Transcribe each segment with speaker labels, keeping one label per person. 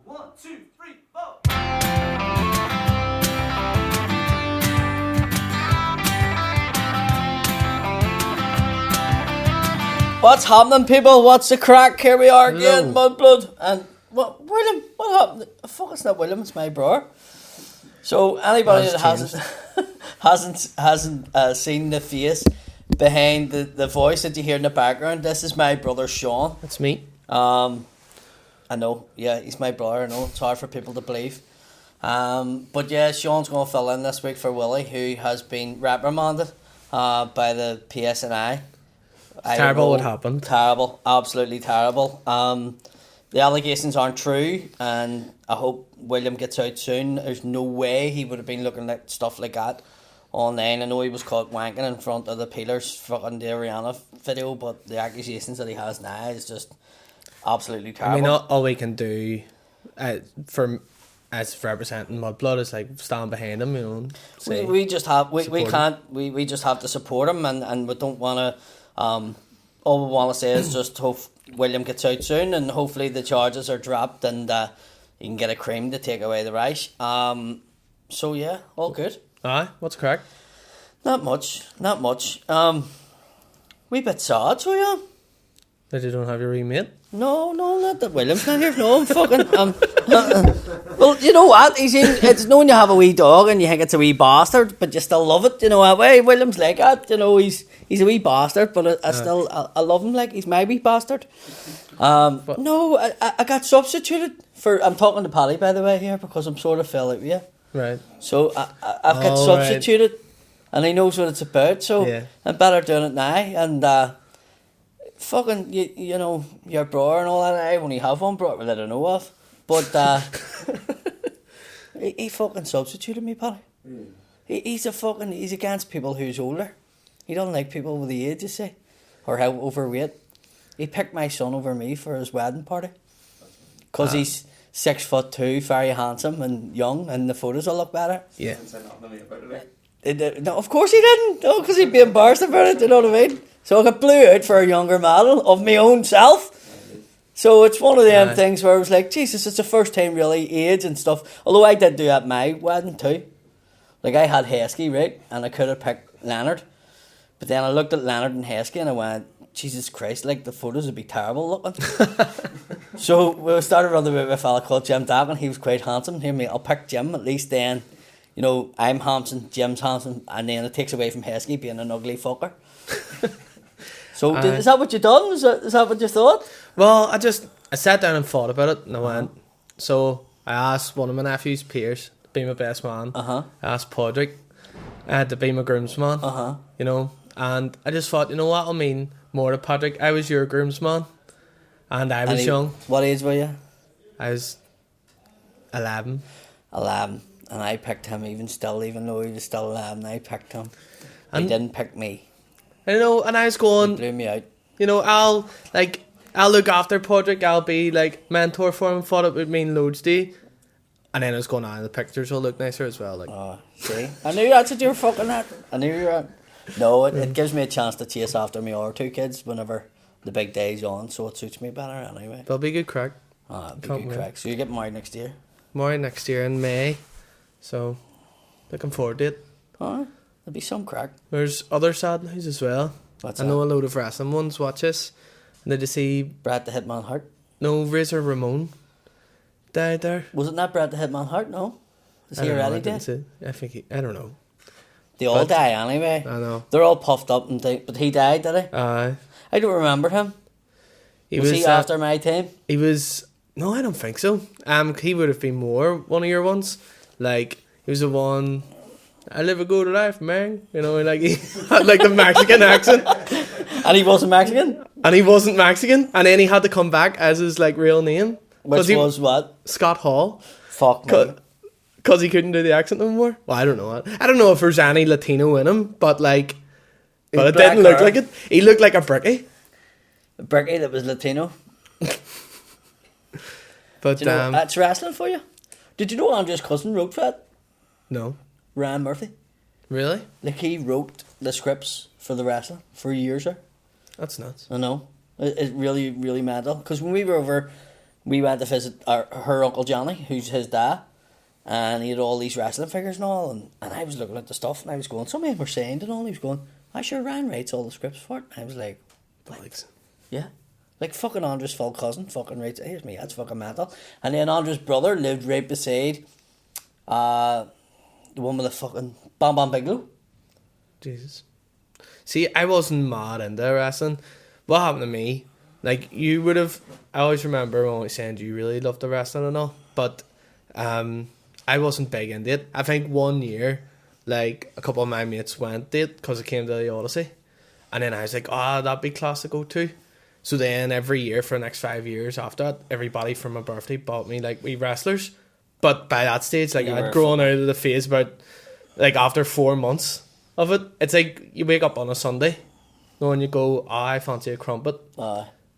Speaker 1: 1, 2, 3, 4. What's happening, people? What's the crack? Here we are again, Mudblood. And what, William? What happened? Fuck, it's not William. It's my brother. So anybody that hasn't seen the face behind the voice that you hear in the background, this is my brother Sean.
Speaker 2: That's me.
Speaker 1: I know, yeah, he's my brother. I know it's hard for people to believe. But yeah, Sean's going to fill in this week for Willie, who has been reprimanded by the PSNI.
Speaker 2: Terrible what happened.
Speaker 1: Terrible, absolutely terrible. The allegations aren't true, and I hope William gets out soon. There's no way he would have been looking at stuff like that online. I know he was caught wanking in front of the pillars fucking the Ariana video, but the accusations that he has now is just absolutely terrible.
Speaker 2: I mean, all we can do as representing Mudblood is like stand behind him, you know.
Speaker 1: We just have we just have to support him, and we don't want to. All we want to say is just hope William gets out soon, and hopefully the charges are dropped, and you can get a cream to take away the rash. So yeah, all good.
Speaker 2: Aye, what's crack?
Speaker 1: Not much. Wee bit sad, so yeah.
Speaker 2: That you don't have your remate?
Speaker 1: No, not that William's not here. No, I'm fucking. Well, you know what? It's knowing you have a wee dog and you think it's a wee bastard, but you still love it. You know that way. William's like that. You know, he's a wee bastard, but I love him like he's my wee bastard. No, I got substituted for. I'm talking to Paddy, by the way, here because I'm sort of fell out with you.
Speaker 2: Right.
Speaker 1: So I've got substituted, and he knows what it's about. So
Speaker 2: yeah. I'm
Speaker 1: better doing it now, and. Fucking, you know, your brother and all that, I only have one brother that I know of. But, he fucking substituted me, Paddy. He's against people who's older. He doesn't like people with the age, you see, or how overweight. He picked my son over me for his wedding party. Because he's 6'2", very handsome and young, and the photos will look better.
Speaker 2: Yeah.
Speaker 1: No, of course he didn't. No, because he'd be embarrassed about it, you know what I mean? So I got blew out for a younger model of my own self. So it's one of them things where I was like, Jesus, it's the first time really age and stuff. Although I did do at my wedding too. Like I had Heskey, right? And I could have picked Leonard. But then I looked at Leonard and Heskey and I went, Jesus Christ, like the photos would be terrible looking. So we started running with a fella called Jim Davin. He was quite handsome. Hear me, I'll pick Jim at least then. You know, I'm handsome, Jim's handsome, and then it takes away from Heskey being an ugly fucker. So is that what you done? Is that what you thought?
Speaker 2: Well, I sat down and thought about it, and I went. So I asked one of my nephews, Piers, to be my best man. I asked Podrick to be my groomsman. You know, and I just thought, you know what, I mean more to Podrick. I was your groomsman, and I was young. What
Speaker 1: age were you?
Speaker 2: I was 11.
Speaker 1: 11, and I picked him. Even though he was still 11, I picked him. He didn't pick me.
Speaker 2: I know, and I was going.
Speaker 1: He blew me out.
Speaker 2: You know, I'll look after Podrick. I'll be like mentor for him. Thought it would mean loads to you. And then I was going on. The pictures will look nicer as well. Like,
Speaker 1: oh, see, I knew that's what you were fucking at. I knew you were at. No, it gives me a chance to chase after me or two kids whenever the big day's on. So it suits me better anyway.
Speaker 2: That'll be good crack.
Speaker 1: It'll be good crack. So you get married next year.
Speaker 2: Married next year in May. So looking forward to it.
Speaker 1: There'll be some crack.
Speaker 2: There's other sad news as well.
Speaker 1: What's
Speaker 2: I know a load of wrestling ones watch this. And did you see
Speaker 1: Brad the Hitman Hart?
Speaker 2: No, Razor Ramon died there.
Speaker 1: Was it not Brad the Hitman Hart? No. Is he already dead?
Speaker 2: I think I don't know.
Speaker 1: They all die anyway.
Speaker 2: I know.
Speaker 1: They're all puffed up but he died, did he? I don't remember him. Was he after my time?
Speaker 2: He was. No, I don't think so. He would have been more one of your ones. Like he was the one. I live a good life, man. You know, like he had like the Mexican accent.
Speaker 1: And he wasn't Mexican?
Speaker 2: And then he had to come back as his like real name.
Speaker 1: Which was what?
Speaker 2: Scott Hall.
Speaker 1: Fuck me.
Speaker 2: Because he couldn't do the accent no more. Well, I don't know. I don't know if there's any Latino in him, but like... But it didn't look like it. He looked like a brickie.
Speaker 1: A brickie that was Latino?
Speaker 2: But,
Speaker 1: do you know, that's wrestling for you. Did you know Andrew's cousin wrote for it?
Speaker 2: No.
Speaker 1: Ryan Murphy.
Speaker 2: Really?
Speaker 1: Like he wrote the scripts for the wrestling for years, sir.
Speaker 2: That's nuts.
Speaker 1: I know. It's really, really mental. Because when we were over we went to visit her Uncle Johnny, who's his dad, and he had all these wrestling figures and all, and I was looking at the stuff, and I was going, some of them were signed and all, he was going, I sure Ryan writes all the scripts for it. And I was like, yeah. Like fucking Andrew's full cousin fucking writes, here's me, that's fucking mental. And then Andrew's brother lived right beside the one with the fucking Bam Bam Bigelow.
Speaker 2: Jesus. See, I wasn't mad into wrestling. What happened to me, like, you would have, I always remember when I was saying you really loved the wrestling and all, but I wasn't big into it. I think 1 year, like, a couple of my mates went to it because it came to the Odyssey, and then I was like, oh, that'd be class to go to. So then every year for the next 5 years after that, everybody from my birthday bought me like wee wrestlers. But by that stage, like, I'd grown out of the phase about, like, after 4 months of it. It's like you wake up on a Sunday, and you go, oh, I fancy a crumpet.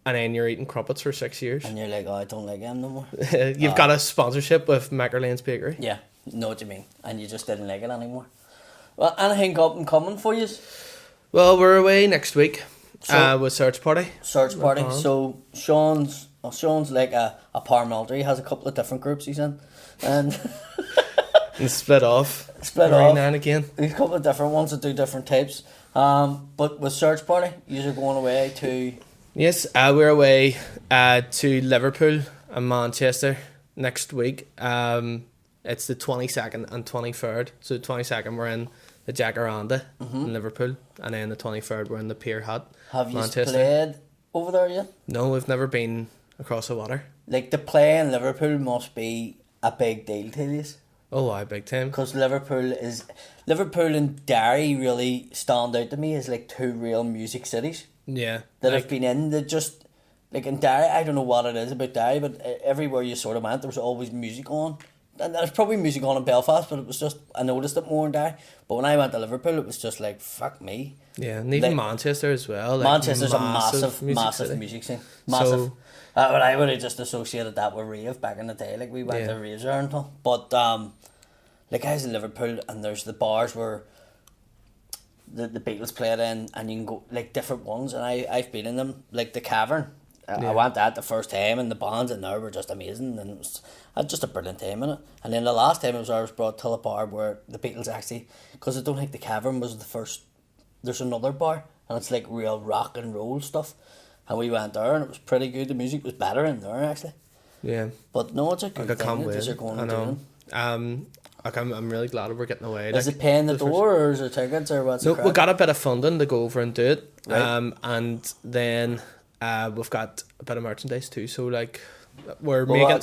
Speaker 2: And then you're eating crumpets for 6 years.
Speaker 1: And you're like, oh, I don't like him no more.
Speaker 2: You've got a sponsorship with Mackerlane's Bakery.
Speaker 1: Yeah, know what you mean. And you just didn't like it anymore. Well, anything up and coming for you?
Speaker 2: Well, we're away next week with Search Party.
Speaker 1: Search Party. So Sean's like a paramilitary. He has a couple of different groups he's in. And
Speaker 2: split off.
Speaker 1: Every
Speaker 2: now and again.
Speaker 1: There's a couple of different ones that do different types. But with Search Party, you're going away to...
Speaker 2: Yes, we're away to Liverpool and Manchester next week. It's the 22nd and 23rd. So the 22nd we're in the Jacaranda in Liverpool, and then the 23rd we're in the Pier Hut.
Speaker 1: Have you
Speaker 2: Manchester.
Speaker 1: played over there yet?
Speaker 2: No, we've never been across the water.
Speaker 1: Like, the play in Liverpool must be a big deal to you.
Speaker 2: Oh, I big time.
Speaker 1: Because Liverpool and Derry really stand out to me as like two real music cities.
Speaker 2: Yeah.
Speaker 1: That I've been in. That just, like, in Derry, I don't know what it is about Derry, but everywhere you sort of went, there was always music on. And there's probably music on in Belfast, but it was just, I noticed it more in Derry. But when I went to Liverpool, it was just like, fuck me.
Speaker 2: Yeah, and even like, Manchester as well. Like,
Speaker 1: Manchester's a massive music scene. Massive.
Speaker 2: So,
Speaker 1: but I would have just associated that with rave back in the day. Like, we went to raves there and all. But, like, I was in Liverpool, and there's the bars where the Beatles played in, and you can go, like, different ones, and I've been in them, like the Caravan. I went that the first time, and the bands in there were just amazing, and I had just a brilliant time in it. And then the last time I was brought to a bar where the Beatles actually, because I don't think the Caravan was the first, there's another bar, and it's like real rock and roll stuff, and we went there, and it was pretty good. The music was better in there, actually.
Speaker 2: Yeah.
Speaker 1: But no, it's a good thing that you're going and doing.
Speaker 2: I'm really glad we're getting away.
Speaker 1: Is it paying the door, or is it tickets, or what's it?
Speaker 2: No, we got a bit of funding to go over and do it.
Speaker 1: Right.
Speaker 2: And then we've got a bit of merchandise too. So like we're
Speaker 1: making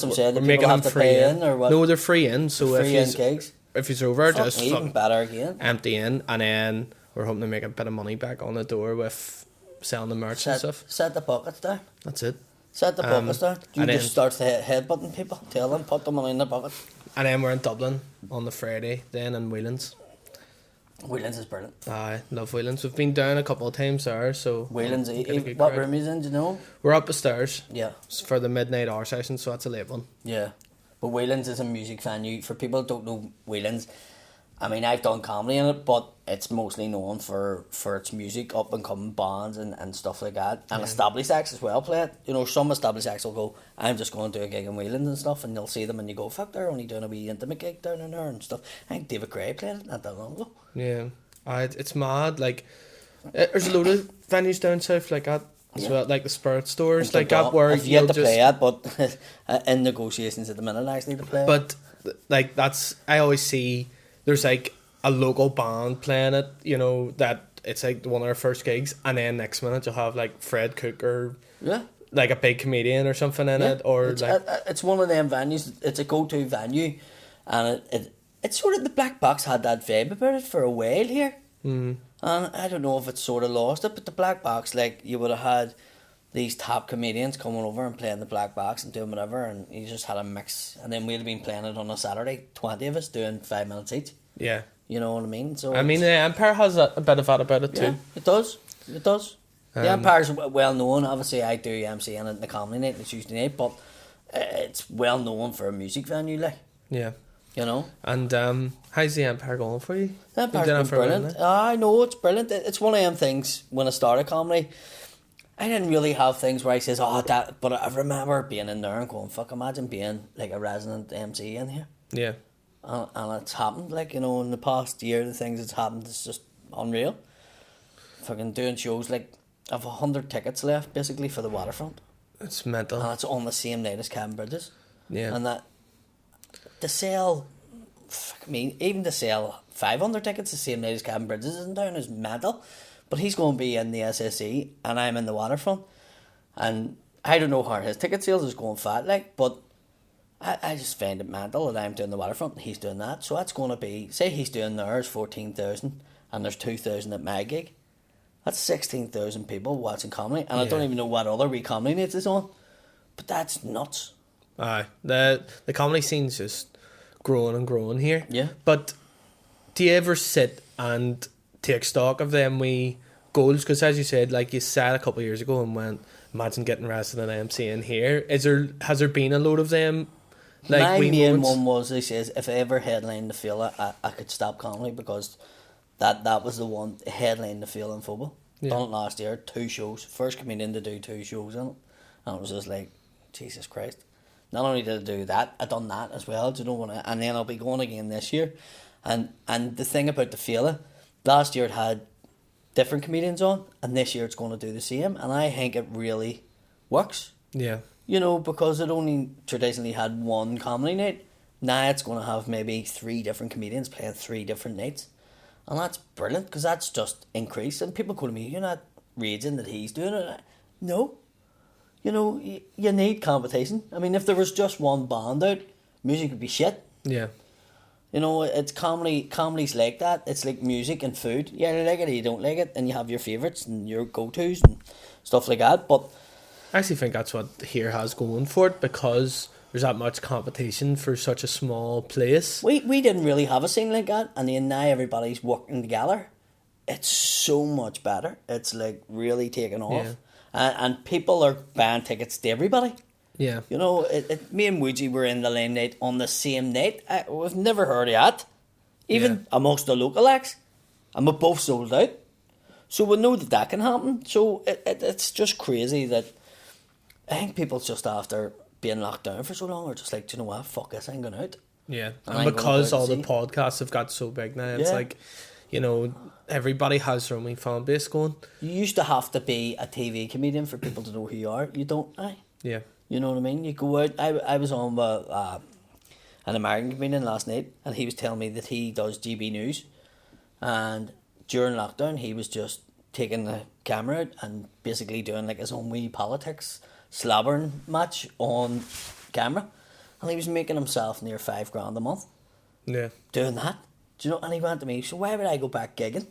Speaker 1: them free in, or what?
Speaker 2: No, they're free in. So if you're over, just
Speaker 1: even better again.
Speaker 2: Empty in, and then we're hoping to make a bit of money back on the door with selling the merch and stuff.
Speaker 1: Set the pockets down.
Speaker 2: That's it.
Speaker 1: Set the pockets down. You just start headbutting people. Tell them, put the money in the pocket.
Speaker 2: And then we're in Dublin on the Friday, then in Whelan's.
Speaker 1: Whelan's is brilliant.
Speaker 2: I love Whelan's. We've been down a couple of times there, so...
Speaker 1: Whelan's, what room is in, do you know?
Speaker 2: We're up the stairs.
Speaker 1: Yeah.
Speaker 2: For the midnight hour session, so that's a late one.
Speaker 1: Yeah. But Whelan's is a music venue. For people who don't know Whelan's, I mean, I've done comedy in it, but it's mostly known for its music, up and coming bands and stuff like that. And established acts as well play it. You know, some established acts will go, I'm just going to do a gig in Whelan's and stuff, and you'll see them and you go, fuck, they're only doing a wee intimate gig down in there and stuff. I think David Gray played it not that long ago.
Speaker 2: Yeah. It's mad. Like, there's a load of venues down south like that as well, like the Spirit stores, like that where
Speaker 1: I've yet to play it, but in negotiations at the minute actually to play it.
Speaker 2: But, like, that's, I always see... There's like a local band playing it, you know, that it's like one of their first gigs, and then next minute you'll have like Fred Cook or like a big comedian or something in it, or
Speaker 1: it's one of them venues. It's a go-to venue, and it's sort of, the Black Box had that vibe about it for a while here, and I don't know if it's sort of lost it, but the Black Box, like, you would have had these top comedians coming over and playing the Black Box and doing whatever, and you just had a mix, and then we'd have been playing it on a Saturday, 20 of us doing 5 minutes each.
Speaker 2: Yeah.
Speaker 1: You know what I mean? So
Speaker 2: I mean, the Empire has a bit of that about it too.
Speaker 1: Yeah, it does. The Empire's well known. Obviously, I do MC in it in the comedy night, the Tuesday night, but it's well known for a music venue, like.
Speaker 2: Yeah.
Speaker 1: You know?
Speaker 2: And how's the Empire going for you?
Speaker 1: The Empire's been brilliant. I know, it's brilliant. It's one of them things, when I started comedy, I didn't really have things where I says, oh, that, but I remember being in there and going, fuck, imagine being like a resident MC in here.
Speaker 2: Yeah.
Speaker 1: And it's happened, like, you know, in the past year, the things that's happened is just unreal. Fucking doing shows, like, I've 100 tickets left, basically, for the Waterfront.
Speaker 2: It's mental.
Speaker 1: And it's on the same night as Caravan Bridges.
Speaker 2: Yeah.
Speaker 1: And that, to sell, fuck me, even to sell 500 tickets the same night as Caravan Bridges isn't down is mental. But he's going to be in the SSE and I'm in the Waterfront. And I don't know how his ticket sales is going fat, like, but I just find it mental that I'm doing the Waterfront and he's doing that. So that's going to be, say he's doing theirs 14,000 and there's 2,000 at my gig. That's 16,000 people watching comedy. And I don't even know what other wee comedy nights is on. But that's nuts.
Speaker 2: Aye. The comedy scene's just growing and growing here.
Speaker 1: Yeah.
Speaker 2: But do you ever sit and take stock of them wee goals? Because as you said, like you said a couple of years ago and went, imagine getting arrested in MC in here. Has there been a load of them? Like
Speaker 1: my main
Speaker 2: moments?
Speaker 1: one was, he says, if I ever headlined the Fela, I could stop comedy because that was the one, headline the Fela in football.
Speaker 2: Yeah.
Speaker 1: Done it last year, 2 shows. First comedian to do 2 shows in it. And it was just like, Jesus Christ. Not only did I do that, I done that as well. Do you know what? And then I'll be going again this year. And the thing about the Fela, last year it had different comedians on, and this year it's going to do the same. And I think it really works.
Speaker 2: Yeah.
Speaker 1: You know, because it only traditionally had one comedy night. Now it's going to have maybe 3 different comedians playing 3 different nights. And that's brilliant, because that's just increased. And people go to me, you're not raging that he's doing it. No. You know, you need competition. I mean, if there was just one band out, music would be shit.
Speaker 2: Yeah.
Speaker 1: You know, it's comedy. Comedy's like that. It's like music and food. You either like it or you don't like it, and you have your favourites and your go-tos and stuff like that. But
Speaker 2: I actually think that's what here has going for it, because there's that much competition for such a small place.
Speaker 1: we didn't really have a scene like that, and then now everybody's working together. It's so much better. It's like really taken off.
Speaker 2: Yeah.
Speaker 1: And people are buying tickets to everybody.
Speaker 2: Yeah.
Speaker 1: You know, me and Woody were in the Limelight on the same night. We've never heard of that. Even amongst the local acts. And we're both sold out. So we know that can happen. So it's just crazy that I think people just after being locked down for so long are just like, do you know what, fuck this, I ain't going out.
Speaker 2: Yeah.
Speaker 1: And
Speaker 2: And because all the podcasts have got so big now, it's like, you know, everybody has their own fan base going.
Speaker 1: You used to have to be a TV comedian for people to know who you are. You don't now.
Speaker 2: Yeah.
Speaker 1: You know what I mean? You go out. I was on with an American comedian last night, and he was telling me that he does GB News, and during lockdown he was just taking the camera out and basically doing like his own wee politics slobbering match on camera, and he was making himself near $5,000 a month.
Speaker 2: Yeah.
Speaker 1: Doing that. Do you know? And he went to me, so why would I go back gigging?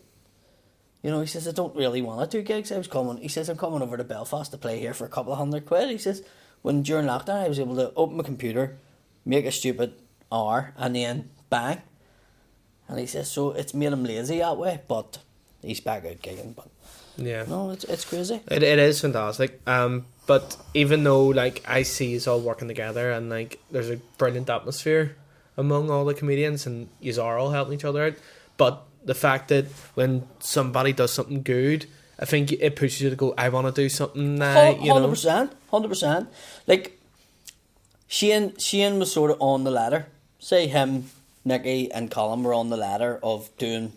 Speaker 1: You know, he says, I don't really want to do gigs. He says, I'm coming over to Belfast to play here for a couple of £100. He says, when during lockdown I was able to open my computer, make a stupid hour, and then bang. And he says, so it's made him lazy that way, but he's back out gigging. But
Speaker 2: Yeah.
Speaker 1: no, it's crazy.
Speaker 2: It is fantastic. But even though like I see us all working together and like there's a brilliant atmosphere among all the comedians and yous are all helping each other out, but the fact that when somebody does something good, I think it pushes you to go, I want to do something now.
Speaker 1: 100%. Like Shane was sort of on the ladder. Say him, Nicky and Colin were on the ladder of doing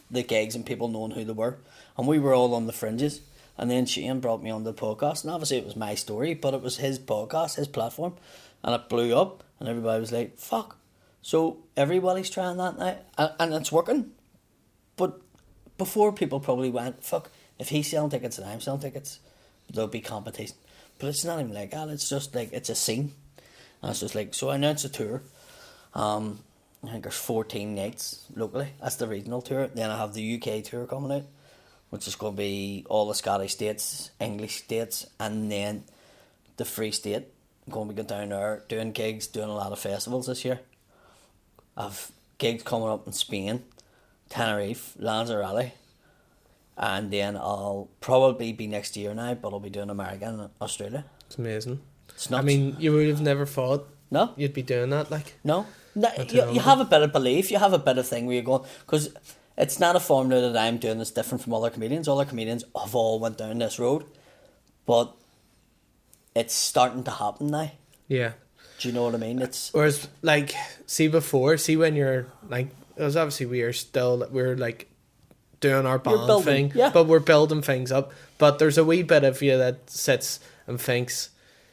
Speaker 1: the gigs and people knowing who they were, and we were all on the fringes. And then Shane brought me on the podcast, and obviously it was my story, but it was his podcast, his platform, and it blew up, and everybody was like, fuck. So everybody's trying that now, and it's working. But before, people probably went, fuck, if he's selling tickets and I'm selling tickets, there'll be competition. But it's not even like that. It's just like, it's a scene. And it's just like, so I announced a tour. I think there's 14 nights locally. That's the regional tour. Then I have the UK tour coming out, which is going to be all the Scottish states, English states, and then the Free State. I'm going to be going down there, doing gigs, doing a lot of festivals this year. I've gigs coming up in Spain, Tenerife, Lanzarote, and then I'll probably be next year now, but I'll be doing America and Australia.
Speaker 2: It's amazing.
Speaker 1: It's nuts.
Speaker 2: I mean, you would have never thought
Speaker 1: no,
Speaker 2: you'd be doing that, like.
Speaker 1: no. You have a bit of belief, you have a bit of thing where you're going, because it's not a formula that I'm doing that's different from other comedians. Other comedians have all went down this road, but it's starting to happen now.
Speaker 2: Yeah.
Speaker 1: Do you know what I mean? It's
Speaker 2: Whereas, like, see when you're, like, it was obviously we're, like, doing our band
Speaker 1: building,
Speaker 2: thing,
Speaker 1: yeah.
Speaker 2: but we're building things up. But there's a wee bit of you that sits and thinks,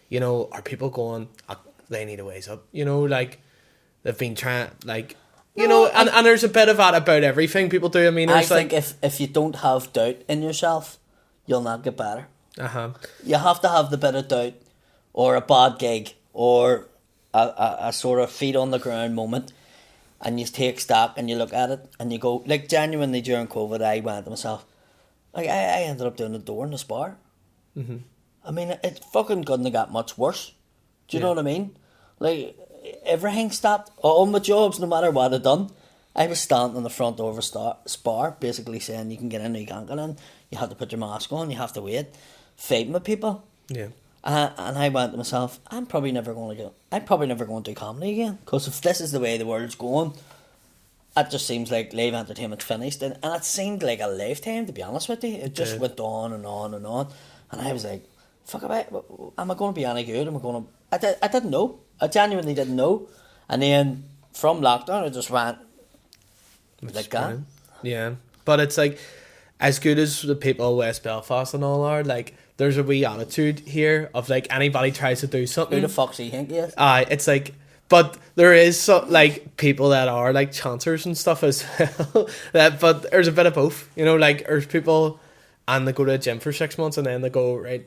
Speaker 2: you know, are people going, oh, they need a ways up? You know, like, they've been trying, like, you know, and there's a bit of that about everything people do. I mean,
Speaker 1: I think if you don't have doubt in yourself, you'll not get better. You have to have the bit of doubt, or a bad gig, or a sort of feet on the ground moment, and you take stock and you look at it and you go, like, genuinely during COVID, I went to myself, like, I ended up doing the door in the spar.
Speaker 2: Mm-hmm.
Speaker 1: I mean, it fucking couldn't have got much worse. Do you know what I mean? Like, everything stopped. All my jobs, no matter what I'd done, I was standing on the front door of a spar, basically saying you can get in or you can't get in. You have to put your mask on, you have to wait. Fighting with people.
Speaker 2: Yeah.
Speaker 1: And I went to myself, I'm probably never going to do comedy again, because if this is the way the world's going, it just seems like live entertainment's finished, and it seemed like a lifetime, to be honest with you. It just went on and on and on, and I was like, fuck, am I going to be any good? I didn't know. I genuinely didn't know. And then from lockdown, I just went like that.
Speaker 2: Yeah, but it's like, as good as the people of West Belfast and all are, like, there's a wee attitude here of, like, anybody tries to do something.
Speaker 1: Who the fuck's he think he is?
Speaker 2: It's like, but there is like people that are like chancers and stuff as well. But there's a bit of both, you know. Like, there's people and they go to a gym for 6 months and then they go, right,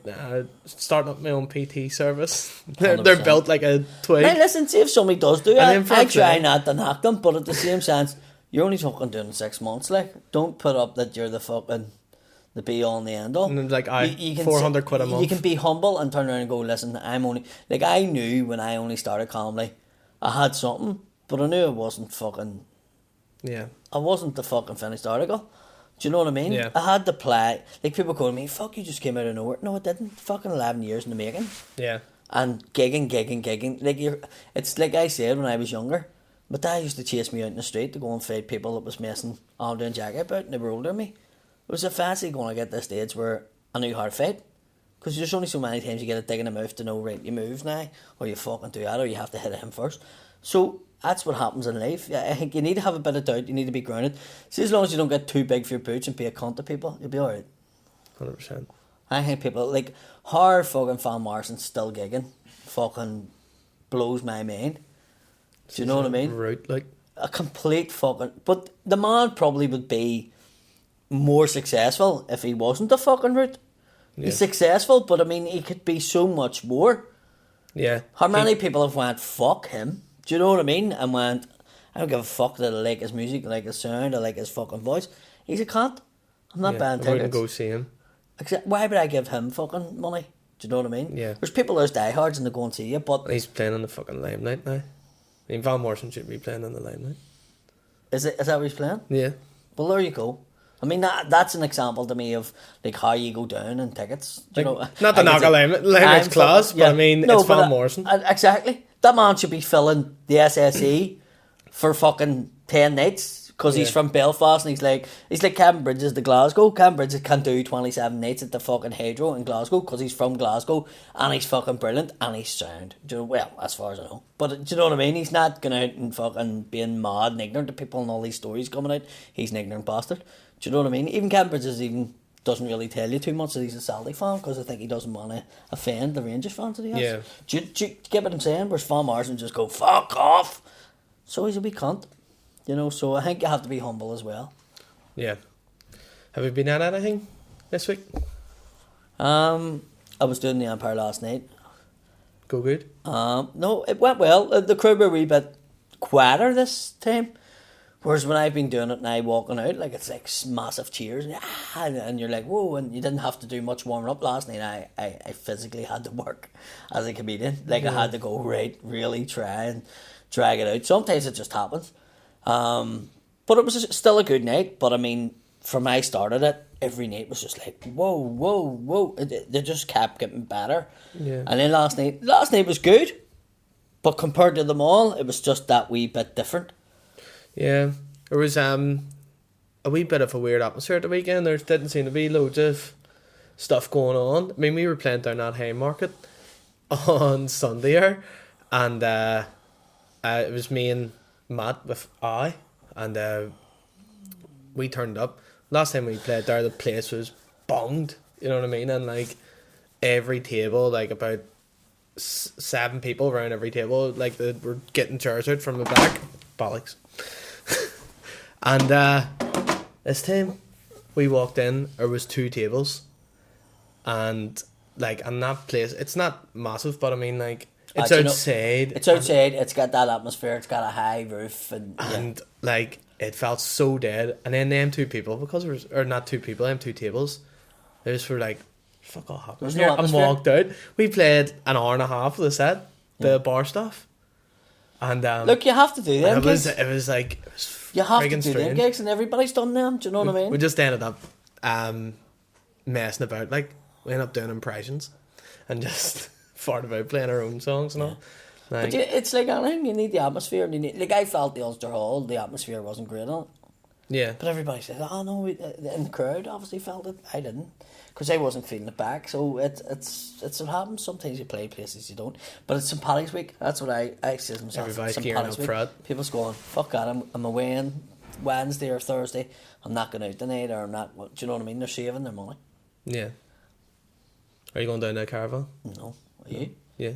Speaker 2: starting up my own PT service. They're built like a twig.
Speaker 1: Now listen, see if somebody does do it. I try not to knock them, but at the same sense, you're only fucking doing 6 months. Like, don't put up that you're the fucking the be all and the end all.
Speaker 2: And like, you can 400 quid a month.
Speaker 1: You can be humble and turn around and go, listen, I'm only, like, I knew when I only started comedy, I had something, but I knew it wasn't fucking.
Speaker 2: Yeah.
Speaker 1: I wasn't the fucking finished article. Do you know what I mean?
Speaker 2: Yeah.
Speaker 1: I had to play. Like, people call me, fuck, you just came out of nowhere. No, it didn't. Fucking 11 years in the making.
Speaker 2: Yeah.
Speaker 1: And gigging. Like, it's like I said when I was younger. My dad used to chase me out in the street to go and fight people that was messing Andre and Jackie about, and they were older than me. It was a fancy going to get to the stage where I knew how to fight. Because there's only so many times you get a dig in the mouth to know, right, you move now, or you fucking do that, or you have to hit him first. So that's what happens in life. I think you need to have a bit of doubt, you need to be grounded. See, as long as you don't get too big for your boots and be a cunt to people, you'll be alright.
Speaker 2: 100%.
Speaker 1: I think people, like, how fucking Van Morrison's still gigging fucking blows my mind. Do you know what I mean?
Speaker 2: Right, like.
Speaker 1: A complete fucking... But the man probably would be more successful if he wasn't a fucking root. Yeah. He's successful, but I mean, he could be so much more.
Speaker 2: Yeah.
Speaker 1: How many people have went, fuck him? Do you know what I mean? And went, I don't give a fuck that I like his music, I like his sound, I like his fucking voice. He's a cunt. I'm not buying tickets. I wouldn't
Speaker 2: go see him.
Speaker 1: Why would I give him fucking money? Do you know what I mean?
Speaker 2: Yeah.
Speaker 1: There's people there's diehards and they go and see you, but...
Speaker 2: He's playing in the fucking Limelight now. I mean, Van Morrison should be playing in the Limelight.
Speaker 1: Is that what he's playing?
Speaker 2: Yeah.
Speaker 1: Well, there you go. I mean, that's an example to me of, like, how you go down in tickets. Do you know?
Speaker 2: Not to knock a Limelight's class, but I mean, it's Van Morrison.
Speaker 1: Exactly. That man should be filling the SSE for fucking 10 nights because he's from Belfast and he's like Kevin Bridges to Glasgow. Kevin Bridges can do 27 nights at the fucking Hydro in Glasgow because he's from Glasgow and he's fucking brilliant and he's sound. Do you know, well, as far as I know. But do you know what I mean? He's not going out and fucking being mad and ignorant to people and all these stories coming out. He's an ignorant bastard. Do you know what I mean? Even Kevin Bridges doesn't really tell you too much that he's a Celtic fan because I think he doesn't want to offend the Rangers fans that he has.
Speaker 2: Yeah.
Speaker 1: Do you get what I'm saying? Whereas Van Morrison just go, fuck off. So he's a wee cunt. You know, so I think you have to be humble as well. Yeah.
Speaker 2: Have you been at anything this week?
Speaker 1: I was doing the Empire last night.
Speaker 2: Go good?
Speaker 1: No, it went well. The crowd were a wee bit quieter this time. Whereas when I've been doing it and I walking out, like, it's like massive cheers and you're like, whoa, and you didn't have to do much warming up last night. I physically had to work as a comedian. Like, I had to go, right, really try and drag it out. Sometimes it just happens. But it was still a good night. But I mean, from I started it, every night was just like, whoa. They just kept getting better.
Speaker 2: Yeah.
Speaker 1: And then last night was good. But compared to them all, it was just that wee bit different.
Speaker 2: Yeah, there was a wee bit of a weird atmosphere at the weekend. There didn't seem to be loads of stuff going on. I mean, we were playing down at Haymarket on Sunday here, and it was me and Matt with and we turned up. Last time we played there, the place was bonged, you know what I mean? And like every table, like about 7 people around every table, like they were getting chairs out from the back. Bollocks. And this time we walked in, there was 2 tables, and like in that place, it's not massive, but I mean like it's outside.
Speaker 1: It's outside. It's got that atmosphere. It's got a high roof, and
Speaker 2: like it felt so dead. And then them 2 people, because there was, or not 2 people, them 2 tables, they just were like, "Fuck all happened here," and walked out. We played an hour and a half of the set, the bar stuff, and
Speaker 1: look, you have to do them.
Speaker 2: It was like
Speaker 1: you have to do them gigs, and everybody's done them. Do you know what I mean?
Speaker 2: We just ended up messing about. Like we ended up doing impressions, and just fart about playing our own songs and all. Like,
Speaker 1: but it's like anything, you need the atmosphere. And you need, like I felt the Ulster Hall, the atmosphere wasn't great on it.
Speaker 2: Yeah.
Speaker 1: But everybody said, "Oh no," and the crowd obviously felt it. I didn't, because I wasn't feeling it back. So it's what happens. Sometimes you play places you don't. But it's St. Paddy's week. That's what I say to myself.
Speaker 2: Everybody's
Speaker 1: St.
Speaker 2: gearing
Speaker 1: Paddy's
Speaker 2: up for it.
Speaker 1: People's going, "Fuck that! I'm away on Wednesday or Thursday. I'm not going out tonight, or I'm not." Do you know what I mean? They're saving their money.
Speaker 2: Yeah. Are you going down to Caravan?
Speaker 1: No. Are you?
Speaker 2: Yeah.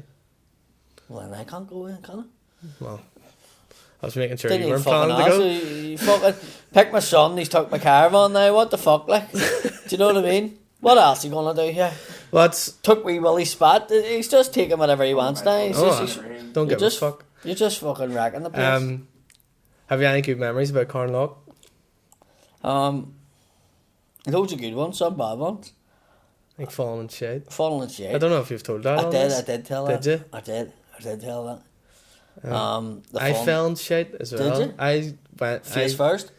Speaker 1: Well, then I can't go in, can I?
Speaker 2: Well, I was making sure
Speaker 1: Didn't
Speaker 2: you weren't planning to go.
Speaker 1: You fucking pick my son, he's took my Caravan now, what the fuck, like? Do you know what I mean? What else are you going to do here? Took wee Willie spot, he's just taking whatever he wants now.
Speaker 2: Don't give a fuck.
Speaker 1: You're just fucking wrecking the place.
Speaker 2: Have you any good memories about Carnlough?
Speaker 1: Loads of good ones, some bad ones.
Speaker 2: Like Falling in Shade?
Speaker 1: Falling in Shade.
Speaker 2: I don't know if you've told that.
Speaker 1: I did tell that.
Speaker 2: Did you?
Speaker 1: I did tell that.
Speaker 2: I fell in shit as well.
Speaker 1: Did you?
Speaker 2: I went
Speaker 1: face first?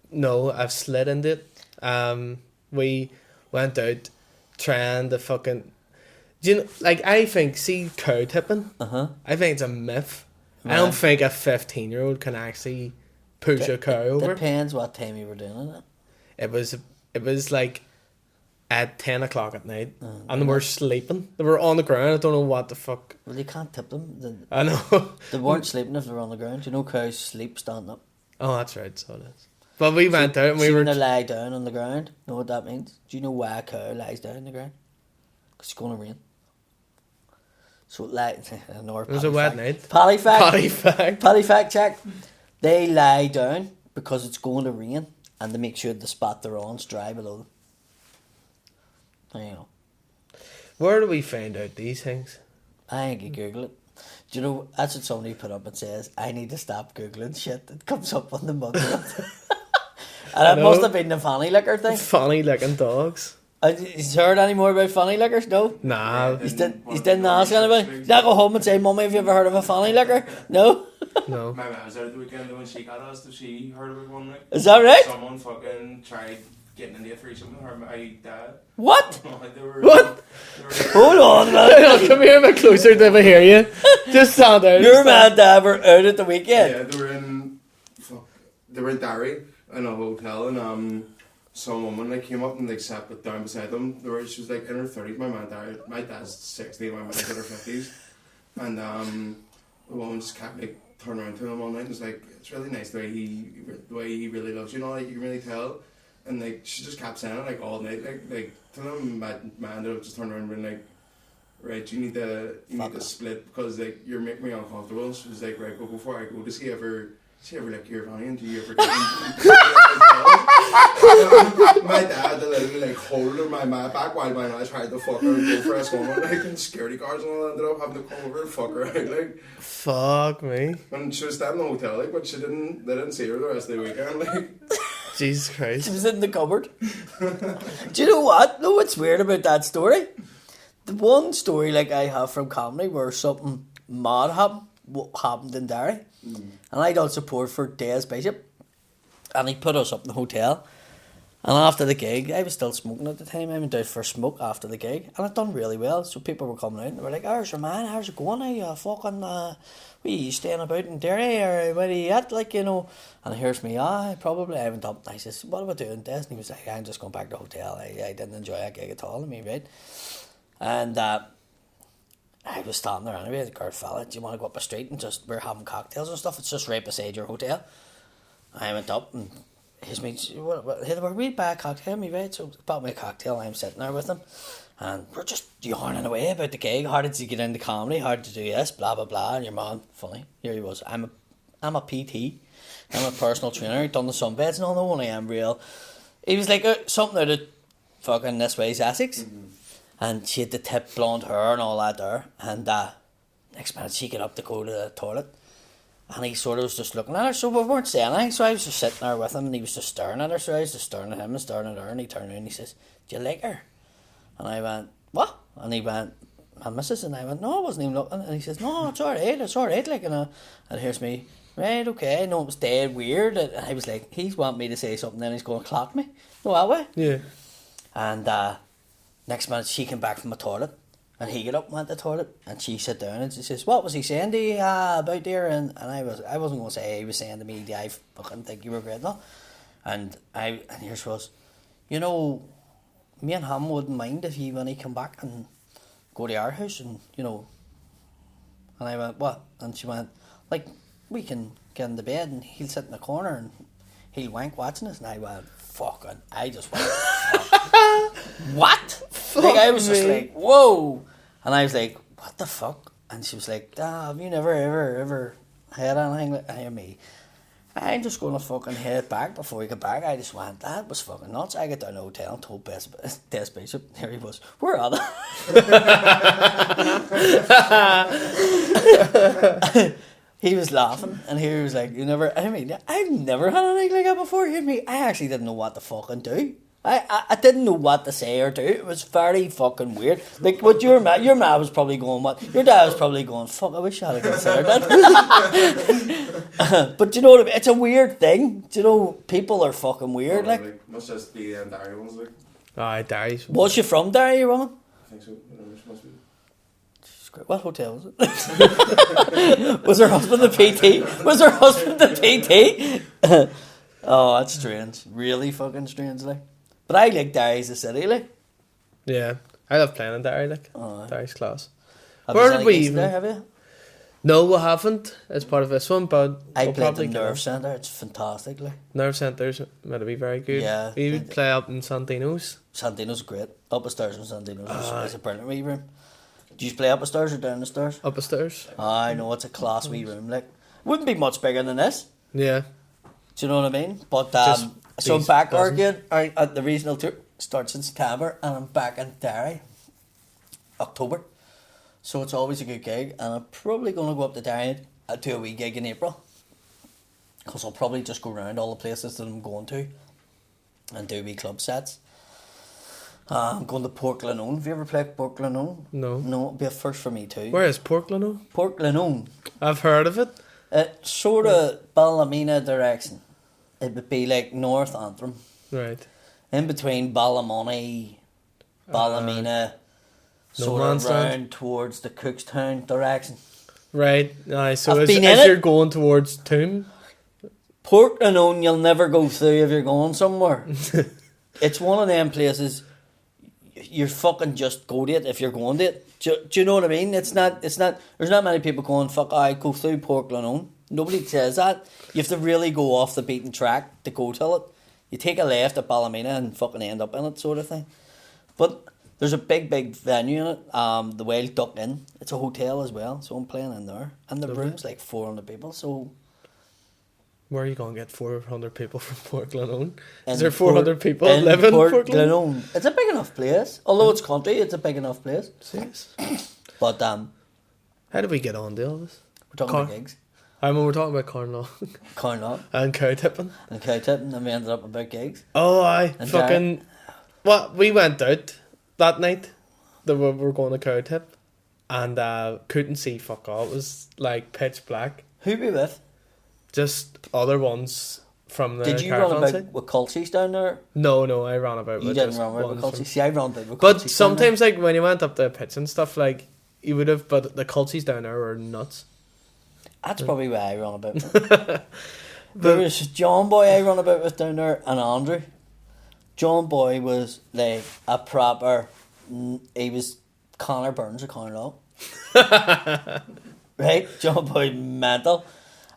Speaker 2: No, I've slid into it. We went out trying to fucking. Do you know, like I think cow tipping. I think it's a myth. Right. I don't think a 15-year-old can actually push a cow over.
Speaker 1: Depends what time you were doing it.
Speaker 2: It was like at 10 o'clock at night, and they were sleeping. They were on the ground. I don't know what the fuck.
Speaker 1: Well, you can't tip them.
Speaker 2: I know.
Speaker 1: They weren't sleeping if they were on the ground. You know, cows sleep standing up.
Speaker 2: Oh, that's right. So it is. But we went out and we were.
Speaker 1: When they lie down on the ground, know what that means? Do you know why a cow lies down on the ground? Because it's going to rain. So it
Speaker 2: was a wet night.
Speaker 1: Paddy fact check. They lie down because it's going to rain, and to make sure the spot they're on is dry below them. There you go.
Speaker 2: Where do we find out these things?
Speaker 1: I think you Google it. Do you know, that's what somebody put up and says, "I need to stop Googling shit that comes up on the Mudblood." And it must have been the fanny liquor thing.
Speaker 2: Fanny licking dogs.
Speaker 1: Has you heard any more about fanny liquors? No?
Speaker 2: Nah.
Speaker 1: He's didn't ask anybody. He's not go home and say, "Mummy, have you ever heard of a fanny liquor?" No?
Speaker 2: No.
Speaker 3: My mum was out the weekend when she got asked if she heard of it one night.
Speaker 1: Is that right?
Speaker 3: Someone fucking tried getting into a threesome with her, my dad.
Speaker 1: What?
Speaker 2: What?
Speaker 1: Hold on, man.
Speaker 2: Come here a bit closer to me hear you. Just stand there.
Speaker 1: Your man and dad were out at the weekend.
Speaker 3: Yeah, they were in Derry in a hotel, and some woman like came up and like sat down beside them. She was like in her 30s. My dad's 60, my mum's in her 50s, and the woman just kept like turning around to him all night and was like, "It's really nice the way he really loves you, like you can really tell." And like she just kept saying it like all night, like to them. My ended up just turning around and being like, "Right, you need to split because like you're making me uncomfortable." She was like, "Right, but before I go, does he ever lick your fanny and do you ever get my dad literally like holding my back while my I tried to fuck her and go for a swim like in security guards and all ended up having to come over and fuck her out like.
Speaker 2: Fuck me.
Speaker 3: And she was staying in the hotel like, but they didn't see her the rest of the weekend like.
Speaker 2: Jesus Christ.
Speaker 1: She was in the cupboard. Do you know what? Know what's weird about that story? The one story like I have from comedy where something mad happened in Derry. And I done support for Des Bishop. And he put us up in the hotel. And after the gig, I was still smoking at the time. I went out for a smoke after the gig, and it done really well. So people were coming out and they were like, "How's your man? How's it going? Are you fucking where you staying about in Derry or where are you at?" Like, you know. And here's me, probably. I went up and I says, "What am I doing, Des?" And he was like, "I'm just going back to the hotel. I didn't enjoy that gig at all." I mean, right? And I was standing there anyway. The girl fella, "Do you want to go up the street and just we're having cocktails and stuff? It's just right beside your hotel." I went up and. His mates, we buy a cocktail, me right? So he bought me a cocktail. I'm sitting there with him, and we're just yarning away about the gig. How did you get into comedy? How did you do this? Blah blah blah. And your man, funny. Here he was. I'm a PT. I'm a personal trainer. He done the sunbeds. No, I am real. He was like something out of fucking This Way's Essex, and she had the tip blonde hair and all that there. And next minute she get up to go to the toilet. And he sort of was just looking at her, so we weren't saying anything. So I was just sitting there with him, and he was just staring at her. So I was just staring at him and staring at her, and he turned around and he says, "Do you like her?" And I went, "What?" And he went, "My missus." And I went, "No, I wasn't even looking." And he says, "No, it's alright, like, and here's me, right, okay, no, it was dead weird." And I was like, he's wanting me to say something, then he's going to clock me. No, that way.
Speaker 2: Yeah.
Speaker 1: And next minute, she came back from the toilet. And he got up and went to the toilet, and she sat down and she says, "What was he saying to you about there?" And I wasn't going to say he was saying to me, "I fucking think you were great," no. And here's was, "You know, me and him wouldn't mind if he when he come back and go to our house and you know." And I went, "What?" And she went, "Like we can get in the bed and he'll sit in the corner and he'll wank watching us." And I went, "Fucking!" I just went, "What?" Like, I was just like, "Whoa!" And I was like, "What the fuck?" And she was like, "Have you never ever had anything like that?" Me, I'm just gonna fucking head back before we get back. I just went, that was fucking nuts. I get down to the hotel and told Des Bishop, there he was, "Where are they?" He was laughing, and he was like, I've never had anything like that before. Hear me, I actually didn't know what to fucking do. I didn't know what to say or do. It was very fucking weird. Like, what your ma was probably going, what? Your dad was probably going, "Fuck, I wish I had considered that." But do you know what I mean? It's a weird thing. Do you know, people are fucking weird, like.
Speaker 3: Must just be Derry ones, like.
Speaker 2: Aye, Derry's.
Speaker 1: Was she from Derry, your woman?
Speaker 3: I think so. Must be.
Speaker 1: What hotel was it? Was her husband the PT? Was her husband the PT? Oh, that's strange. Really fucking strange, like. But I like Derry as a city, like.
Speaker 2: Yeah, I love playing in Derry, like.
Speaker 1: Oh,
Speaker 2: Derry's class.
Speaker 1: Where did we even? There, have you?
Speaker 2: No, we haven't. It's part of this one, but
Speaker 1: I played the Nerve Centre. It's fantastic, like.
Speaker 2: Nerve Centre's meant to be very good.
Speaker 1: Yeah.
Speaker 2: We would play up in Santino's.
Speaker 1: Santino's great. Up the stairs in Santino's is a brilliant wee room. Do you play up the stairs or down the stairs?
Speaker 2: Up the stairs.
Speaker 1: I know, it's a class wee room, like. Wouldn't be much bigger than this.
Speaker 2: Yeah.
Speaker 1: Do you know what I mean? But so I'm back again at the regional tour. Starts in September, and I'm back in Derry October. So it's always a good gig, and I'm probably going to go up to Derry and do a wee gig in April. Because I'll probably just go around all the places that I'm going to and do wee club sets. I'm going to Port Glenone. Have you ever played Port Glenone?
Speaker 2: No.
Speaker 1: No, it'll be a first for me too.
Speaker 2: Where is Port Glenone?
Speaker 1: Port Glenone.
Speaker 2: I've heard of it.
Speaker 1: It's sort of Ballymena direction. It would be like North Antrim.
Speaker 2: Right.
Speaker 1: In between Ballymoney, Ballymena, sort
Speaker 2: man's
Speaker 1: of
Speaker 2: land.
Speaker 1: round towards the Cookstown direction.
Speaker 2: Right. Aye, so
Speaker 1: I've
Speaker 2: as
Speaker 1: been in
Speaker 2: you're
Speaker 1: it.
Speaker 2: going towards Toome.
Speaker 1: Port Glenone you'll never go through if you're going somewhere. It's one of them places you're fucking just go to it if you're going to it. Do you know what I mean? It's not there's not many people going, "Fuck, I go through Port Glenone." Nobody says that. You have to really go off the beaten track to go to it. You take a left at Ballymena and fucking end up in it, sort of thing. But there's a big venue in it. The Wild Duck Inn. It's a hotel as well, so I'm playing in there. And the room's like 400 people, so.
Speaker 2: Where are you going to get 400 people from Port Glenone? Is
Speaker 1: In
Speaker 2: there 400 people
Speaker 1: in
Speaker 2: living in
Speaker 1: Port
Speaker 2: Port Glenone?
Speaker 1: Glenone? It's a big enough place. Although it's country, it's a big enough place.
Speaker 2: Serious?
Speaker 1: But
Speaker 2: How did we get on to all this?
Speaker 1: we're talking about gigs.
Speaker 2: I mean, we're talking about Cornwall
Speaker 1: Cornwall
Speaker 2: and cow tipping.
Speaker 1: and cow tipping, and we ended up about gigs.
Speaker 2: Oh, aye.
Speaker 1: And
Speaker 2: Fucking. Well, we went out that night that we were going to cow tip and couldn't see fuck all. It was like pitch black.
Speaker 1: Who we with?
Speaker 2: Just other ones from the
Speaker 1: Did you
Speaker 2: Caravan
Speaker 1: run about
Speaker 2: side.
Speaker 1: with culties down there?
Speaker 2: No, I ran about
Speaker 1: You
Speaker 2: with
Speaker 1: didn't
Speaker 2: just
Speaker 1: run about with
Speaker 2: ones
Speaker 1: culties.
Speaker 2: from-
Speaker 1: See, I ran about with
Speaker 2: But
Speaker 1: culties down
Speaker 2: sometimes, like, when you went up the pitch and stuff, like, you would have, but the culties down there were nuts.
Speaker 1: there. That's probably why I run about with. There was John Boy I run about with down there, and Andrew. John Boy was like a proper. He was Connor Burns of Carnlough. Right? John Boy mental.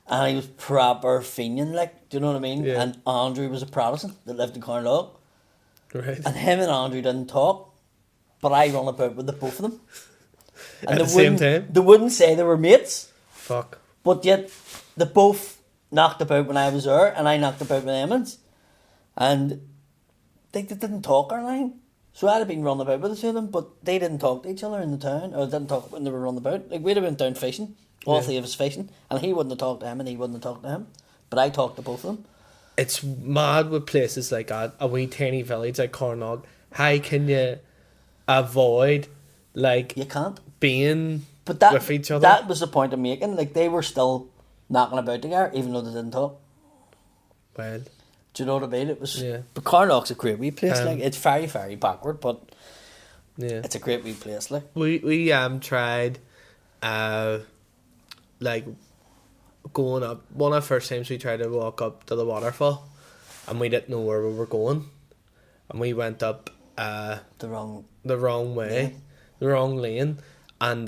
Speaker 1: And he was proper Fenian, like, do you know what I mean?
Speaker 2: Yeah.
Speaker 1: And Andrew was a Protestant that lived in Carnlough.
Speaker 2: Right.
Speaker 1: And him and Andrew didn't talk, but I run about with the both of them. And
Speaker 2: At
Speaker 1: they
Speaker 2: the same
Speaker 1: wouldn't-
Speaker 2: time?
Speaker 1: They wouldn't say they were mates,
Speaker 2: Fuck.
Speaker 1: but yet they both knocked about when I was there, and I knocked about with Emmons. And they didn't talk or anything. So I'd have been running about with the two of them, but they didn't talk to each other in the town, or didn't talk when they were running about. Like, we'd have been down fishing, all
Speaker 2: Yeah.
Speaker 1: three of us fishing, and he wouldn't have talked to him, and he wouldn't have talked to him. But I talked to both of them.
Speaker 2: It's mad with places like that, a wee tiny village like Carnog. How can you avoid, like,
Speaker 1: You can't.
Speaker 2: being
Speaker 1: But that
Speaker 2: with each other?
Speaker 1: that was the point I'm making. Like, they were still knocking about together, even though they didn't talk.
Speaker 2: Well,
Speaker 1: Do you know what I mean? It was.
Speaker 2: Yeah.
Speaker 1: But Carnock's a great wee place.
Speaker 2: Um,
Speaker 1: Like, it's very, very backward, but
Speaker 2: yeah.
Speaker 1: it's a great wee place. Like,
Speaker 2: We tried, like, going up. One of the first times we tried to walk up to the waterfall, and we didn't know where we were going, and we went up
Speaker 1: the wrong.
Speaker 2: the wrong way,
Speaker 1: Lane.
Speaker 2: the wrong lane, and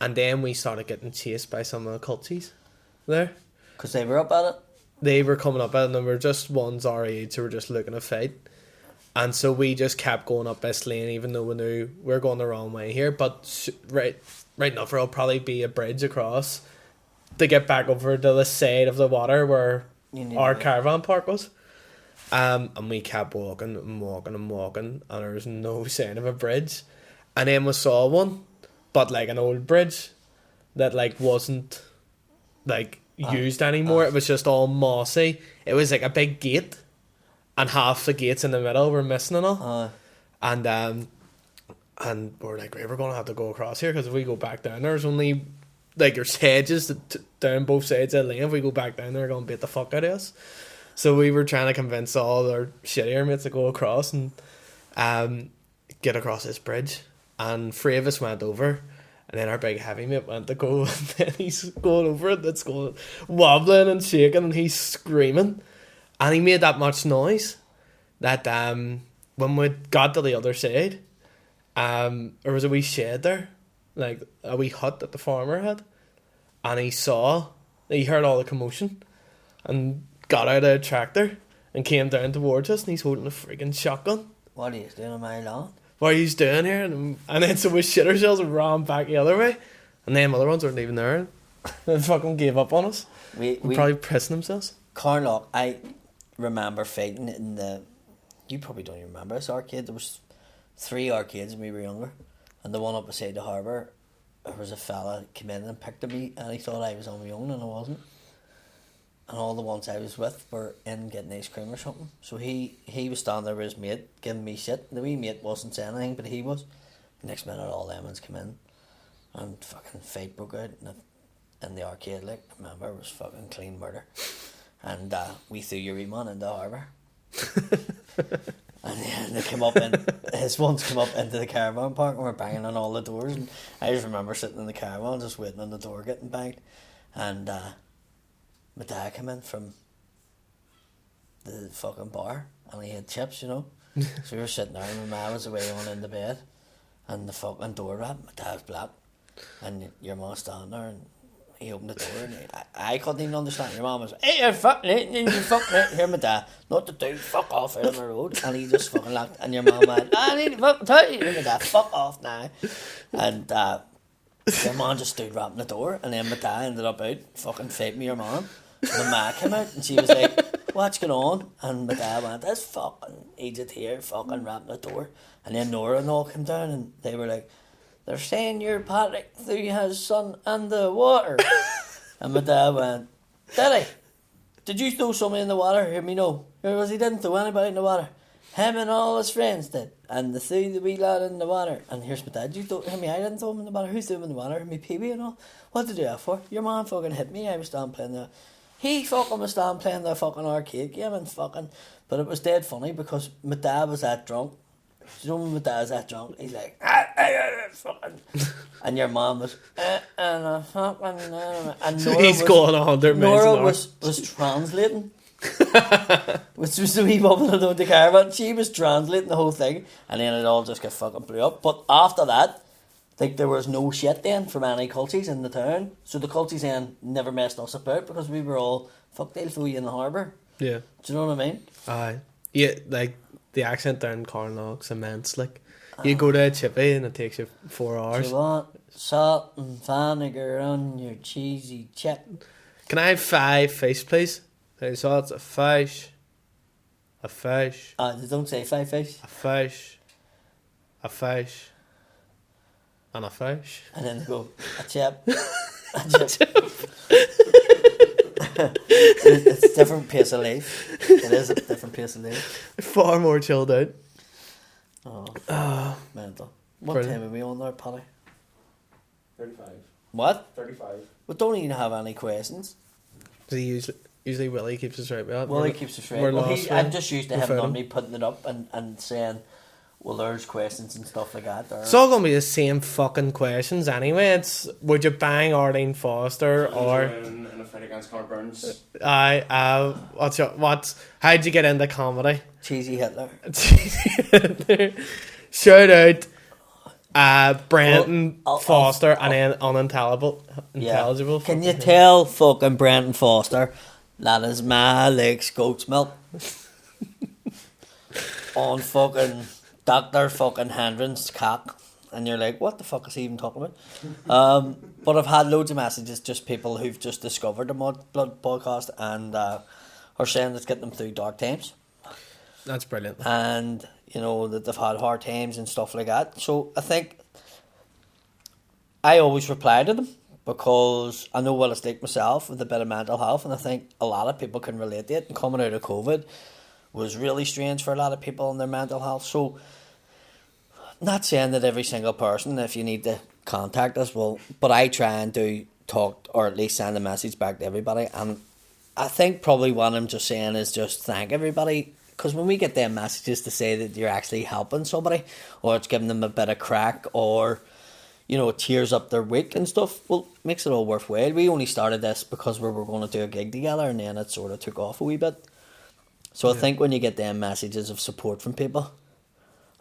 Speaker 2: then we started getting chased by some of the culties there.
Speaker 1: Because they were up at it.
Speaker 2: They were coming up and they were just ones our age who were just looking to fight. And so we just kept going up this lane even though we knew we were going the wrong way here. But right enough, there'll probably be a bridge across to get back over to the side of the water where
Speaker 1: You need
Speaker 2: our
Speaker 1: to-
Speaker 2: caravan park was. And we kept walking and walking and walking, and there was no sign of a bridge. And then we saw one, but like an old bridge that like wasn't like used anymore. It was just all mossy. It was like a big gate, and half the gates in the middle were missing and all. And we're like, right, we're gonna have to go across here because if we go back down, there's only like there's hedges down both sides of the lane. If we go back down, they're gonna beat the fuck out of us. So we were trying to convince all our shittier mates to go across and get across this bridge. And three of us went over. And then our big heavy mate went to go, and then he's going over it. It's going wobbling and shaking, and he's screaming. And he made that much noise that when we got to the other side, there was a wee shed there, like a wee hut that the farmer had. And he heard all the commotion and got out of a tractor and came down towards us, and he's holding a freaking shotgun.
Speaker 1: What are you doing on my lawn?
Speaker 2: What are you doing here? And then so we shit ourselves and ran back the other way. And then other ones weren't even there. They fucking gave up on us.
Speaker 1: We
Speaker 2: Probably pissing themselves.
Speaker 1: Carnock, I remember fighting in the. You probably don't even remember this arcade. There was 3 arcades when we were younger, and the one up beside the harbour, there was a fella came in and picked me, and he thought I was on my own, and I wasn't. And all the ones I was with were in getting ice cream or something. So he was standing there with his mate, giving me shit. The wee mate wasn't saying anything, but he was. Next minute, all them ones come in, and fucking fight broke out in the arcade. Like, remember, it was fucking clean murder. And we threw your wee man in the harbour. And then they came up and his ones come up into the caravan park and were banging on all the doors. And I just remember sitting in the caravan just waiting on the door getting banged. And my dad came in from the fucking bar and he had chips, you know. So we were sitting there and my ma was away on in the bed and the fucking door rapped. My dad was black. And your mum standing there and he opened the door and I couldn't even understand. Your mum was like, hey, you're fucking it, you're fucking it. Here, my dad, not to do, fuck off out of my road. And he just fucking locked. And your mum went, I need to fucking tell you. And my dad, fuck off now. And your mum just stood rapping the door. And then my dad ended up out fucking fighting with your mum. And my ma came out and she was like, what's going on? And my dad went, this fucking idiot here fucking rapping the door. And then Nora and all came down and they were like, they're saying you're Patrick through his son in the water. And my dad went, Daddy, did you throw somebody in the water? Hear me no. Because he didn't throw anybody in the water. Him and all his friends did. And they threw the wee lad in the water. And here's my dad, you throw hear me, I didn't throw him in the water. Who threw him in the water? Hear me, Peewee and all. What did you do that for? Your mom fucking hit me. I was down playing the he fucking was down playing the fucking arcade game and fucking, but it was dead funny because my dad was that drunk. You know when my dad's that drunk, he's like, fucking, and your mom was, and fucking, and
Speaker 2: So he's going 100 miles an
Speaker 1: Nora
Speaker 2: hour.
Speaker 1: was translating. Which was the wee woman that owned the caravan. She was translating the whole thing, and then it all just got fucking blew up. But after that, like there was no shit then from any culties in the town. So the culties then never messed us about because we were all fuck. They'll throw you in the harbour.
Speaker 2: Yeah.
Speaker 1: Do you know what I mean?
Speaker 2: Aye. Yeah, like the accent down in Carnock's immense. Like you go to a chippy and it takes you 4
Speaker 1: Do
Speaker 2: hours.
Speaker 1: you want salt and vinegar on your cheesy chip?
Speaker 2: Can I have 5 fish, please? So it's a fish,
Speaker 1: They don't say 5 fish.
Speaker 2: a fish, and a fish.
Speaker 1: And then they go, a chip. A chip. It's a different pace of life. It is a different pace of life.
Speaker 2: Far more chilled out.
Speaker 1: Oh, mental. What
Speaker 2: Brilliant.
Speaker 1: time are we on there, Paddy?
Speaker 3: 35.
Speaker 1: What?
Speaker 3: 35.
Speaker 1: We don't even have any questions.
Speaker 2: So usually Willie keeps us right with that.
Speaker 1: Willie keeps us right.
Speaker 2: we're
Speaker 1: Well,
Speaker 2: lost,
Speaker 1: I'm just used to him
Speaker 2: without him.
Speaker 1: normally putting it up and saying, well, there's questions and stuff like that. There.
Speaker 2: It's all gonna be the same fucking questions anyway. It's would you bang Arlene Foster or
Speaker 3: In a fight against Connor Burns.
Speaker 2: how'd you get into comedy?
Speaker 1: Cheesy Hitler.
Speaker 2: Shout out Brenton
Speaker 1: I'll-
Speaker 2: Foster
Speaker 1: I'll-
Speaker 2: and then unintelligible. Intelligible.
Speaker 1: Can you tell fucking Brenton Foster that is my legs goat's milk on fucking Dr. fucking Hendren's cock? And you're like, what the fuck is he even talking about? But I've had loads of messages, just people who've just discovered the Mudblood podcast and are saying it's getting them through dark times.
Speaker 2: That's brilliant.
Speaker 1: And you know that they've had hard times and stuff like that. So I think I always reply to them because I know what it's like myself with a bit of mental health, and I think a lot of people can relate to it. And coming out of COVID was really strange for a lot of people in their mental health. So not saying that every single person, if you need to contact us, will, but I try and do talk or at least send a message back to everybody. And I think probably what I'm just saying is just thank everybody. Because when we get them messages to say that you're actually helping somebody, or it's giving them a bit of crack, or you know, it cheers up their week and stuff, well, it makes it all worthwhile. We only started this because we were going to do a gig together, and then it sort of took off a wee bit. So I think when you get them messages of support from people,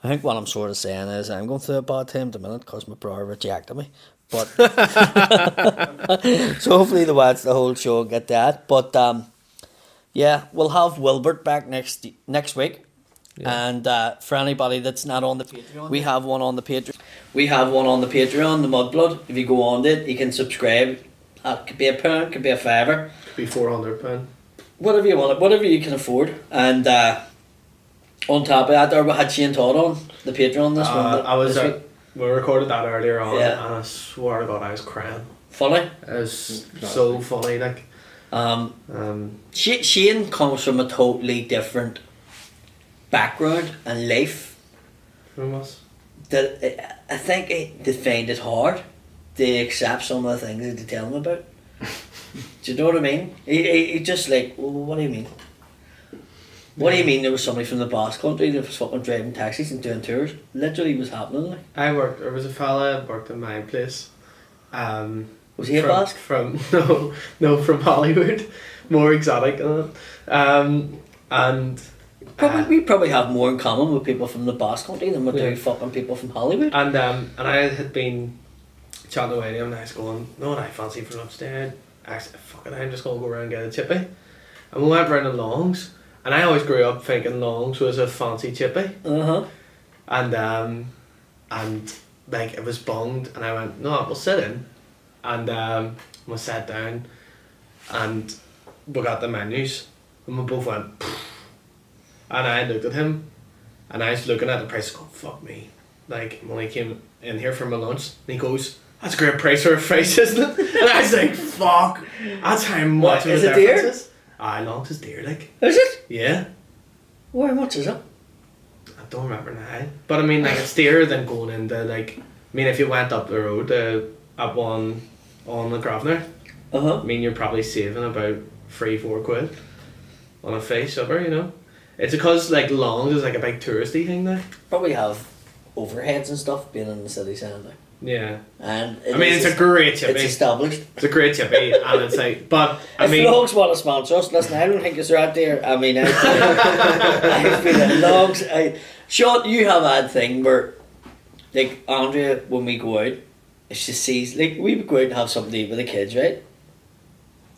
Speaker 1: I think what I'm sort of saying is I'm going through a bad time at the minute because my brother rejected me. But so hopefully the watch the whole show and get that. But yeah, we'll have Wilbert back next week. Yeah. And for anybody that's not on the Patreon, we have one on the Patreon. We have one on the Patreon, the Mudblood. If you go on it, you can subscribe. It could be £1, could be £5.
Speaker 2: Could be £400.
Speaker 1: Whatever you want, whatever you can afford. And on top of that, there we had Shane Todd on the Patreon this week.
Speaker 2: We recorded that earlier on,
Speaker 1: Yeah.
Speaker 2: and I swear to God, I was crying.
Speaker 1: Funny.
Speaker 2: It was so funny, like.
Speaker 1: Shane comes from a totally different background and life
Speaker 2: From us.
Speaker 1: that I think they find it hard to accept some of the things that they tell him about. Do you know what I mean? He just like, well, what do you mean? What do you mean there was somebody from the Basque Country that was fucking driving taxis and doing tours? Literally was happening. Like.
Speaker 2: There was a fella that worked in my place.
Speaker 1: Was he a Basque?
Speaker 2: From from Hollywood. More exotic than that. And
Speaker 1: we probably have more in common with people from the Basque Country than we do fucking people from Hollywood.
Speaker 2: And I had been chatting away to him and I was going, no, what I fancy for lunch there? Actually, fuck it, I'm just going to go around and get a chippy. And we went round to Long's. And I always grew up thinking Long's was a fancy chippy.
Speaker 1: Uh-huh.
Speaker 2: And like it was bunged and I went, no, we'll sit in. And we sat down and we got the menus and we both went pfft. And I looked at him and I was looking at the price going, fuck me. Like when I came in here for my lunch and he goes, that's a great price for a fish, isn't it? And I was like, fuck, that's how much of a
Speaker 1: is it
Speaker 2: difference
Speaker 1: dear?
Speaker 2: is. Long's is dear, like.
Speaker 1: Is it?
Speaker 2: Yeah.
Speaker 1: Well, how much is it?
Speaker 2: I don't remember now. But I mean, like, it's dearer than going into, like, I mean, if you went up the road up one on the Grosvenor,
Speaker 1: Uh-huh.
Speaker 2: I mean, you're probably saving about 3-4 quid on a face supper, you know. It's because like Longs is like a big touristy thing now.
Speaker 1: Probably have overheads and stuff being in the city centre.
Speaker 2: Yeah.
Speaker 1: And
Speaker 2: I mean, it's a great chippy.
Speaker 1: It's established.
Speaker 2: It's a great chippy, and it's like, but I mean,
Speaker 1: if Logs want to sponsor us, listen, I don't think it's right there. I mean, I've been at Logs. Sean, you have that thing where, like, Andrea, when we go out, she sees, like, we would go out and have something to eat with the kids, right?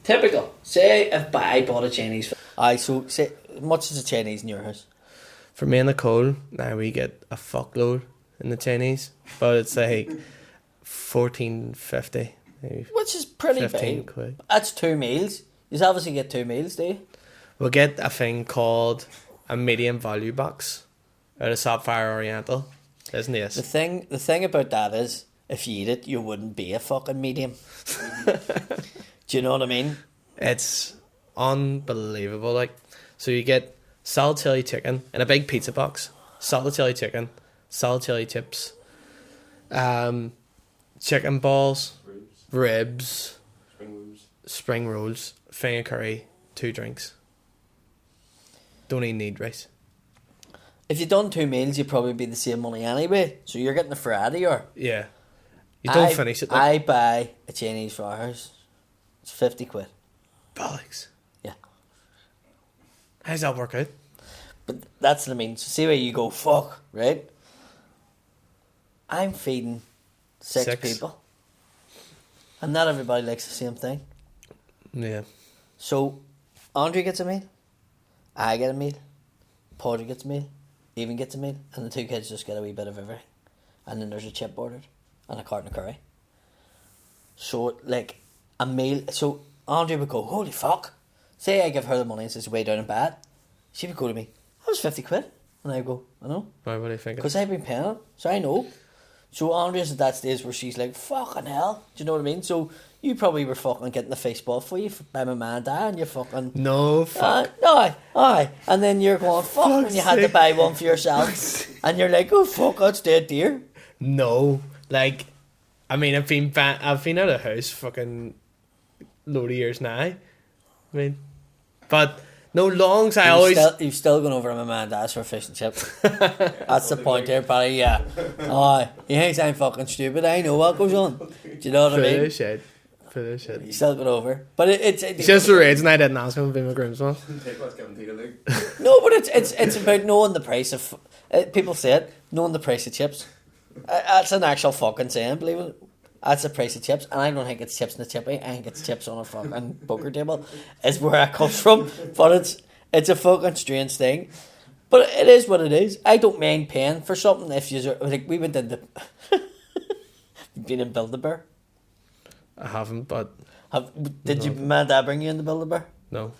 Speaker 1: Typical. Say if I bought a Chinese. So say, much as a Chinese in your house?
Speaker 2: For me and Nicole, now we get a fuckload in the Chinese, but it's like $14.50, maybe.
Speaker 1: Which is pretty
Speaker 2: 15
Speaker 1: big.
Speaker 2: quid.
Speaker 1: That's 2 meals. You obviously get 2 meals, do you?
Speaker 2: We'll get a thing called a medium value box out of Sapphire Oriental. Isn't this?
Speaker 1: The thing about that is, if you eat it, you wouldn't be a fucking medium. Do you know what I mean?
Speaker 2: It's unbelievable. Like, so you get salted chili chicken in a big pizza box, salted chili chicken, salted chili chips, chicken balls, ribs, spring rolls, finger curry, 2 drinks. Don't even need rice.
Speaker 1: If you'd done 2 meals, you'd probably be the same money anyway. So you're getting a Friday, or
Speaker 2: Yeah. You don't finish it. Like,
Speaker 1: I buy a Chinese firehouse. It's 50 quid.
Speaker 2: bollocks.
Speaker 1: Yeah.
Speaker 2: How's that work out?
Speaker 1: But that's what I mean. So see where you go, fuck, right? I'm feeding 6 people. And not everybody likes the same thing.
Speaker 2: Yeah.
Speaker 1: So, Andre gets a meal. I get a meal. Porter gets a meal. Even gets a meal. And the 2 kids just get a wee bit of everything. And then there's a chip ordered. And a carton of curry. So, like, a meal. So, Andre would go, holy fuck. Say I give her the money and says, way down in bed. She would go to me, that was 50 quid. And I go, I know.
Speaker 2: Why would I think?
Speaker 1: Because I've been paying it. So I know. So Andrea's at that stage where she's like, fucking hell. Do you know what I mean? So you probably were fucking getting the face ball for you by my man and dad, and you fucking...
Speaker 2: No, fuck.
Speaker 1: Aye. And then you're going, fuck, when you had to buy one for yourself. And you're like, oh fuck, that's dead dear.
Speaker 2: No. Like, I mean, I've been out of the house fucking load of years now. I mean, but no Longs.
Speaker 1: You've still gone over to my man and dad's for fish and chips. That's the point there, buddy. Yeah. Aye. You think I'm fucking stupid? I know what goes on. Do you know what I mean?
Speaker 2: For this shit.
Speaker 1: You still got over, but it's
Speaker 2: just the reason I didn't ask him to be my groomsman.
Speaker 1: No, but it's about knowing the price of. People say it, knowing the price of chips. That's an actual fucking saying, believe it. That's the price of chips, and I don't think it's chips in the chippy. I think it's chips on a fucking poker table. Is where it comes from, but it's a fucking strange thing. But it is what it is. I don't mind paying for something if you like. We went into. Been in Build-A-Bear?
Speaker 2: I haven't, but
Speaker 1: did your man and dad bring you in the Build-A-Bear?
Speaker 2: No,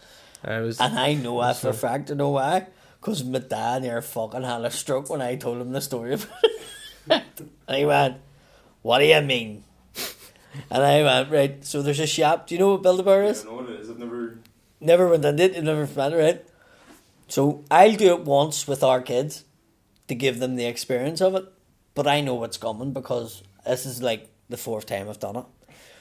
Speaker 1: and I know that for a fact. You know why? Because my dad near fucking had a stroke when I told him the story about it. And he went, what do you mean? And I went, right, so there's a shop. Do you know what Build-A-Bear is?
Speaker 3: I know what it is. I've
Speaker 1: never went in it. I've never met it, right? So I'll do it once with our kids to give them the experience of it. But I know what's coming because this is like the 4th time I've done it.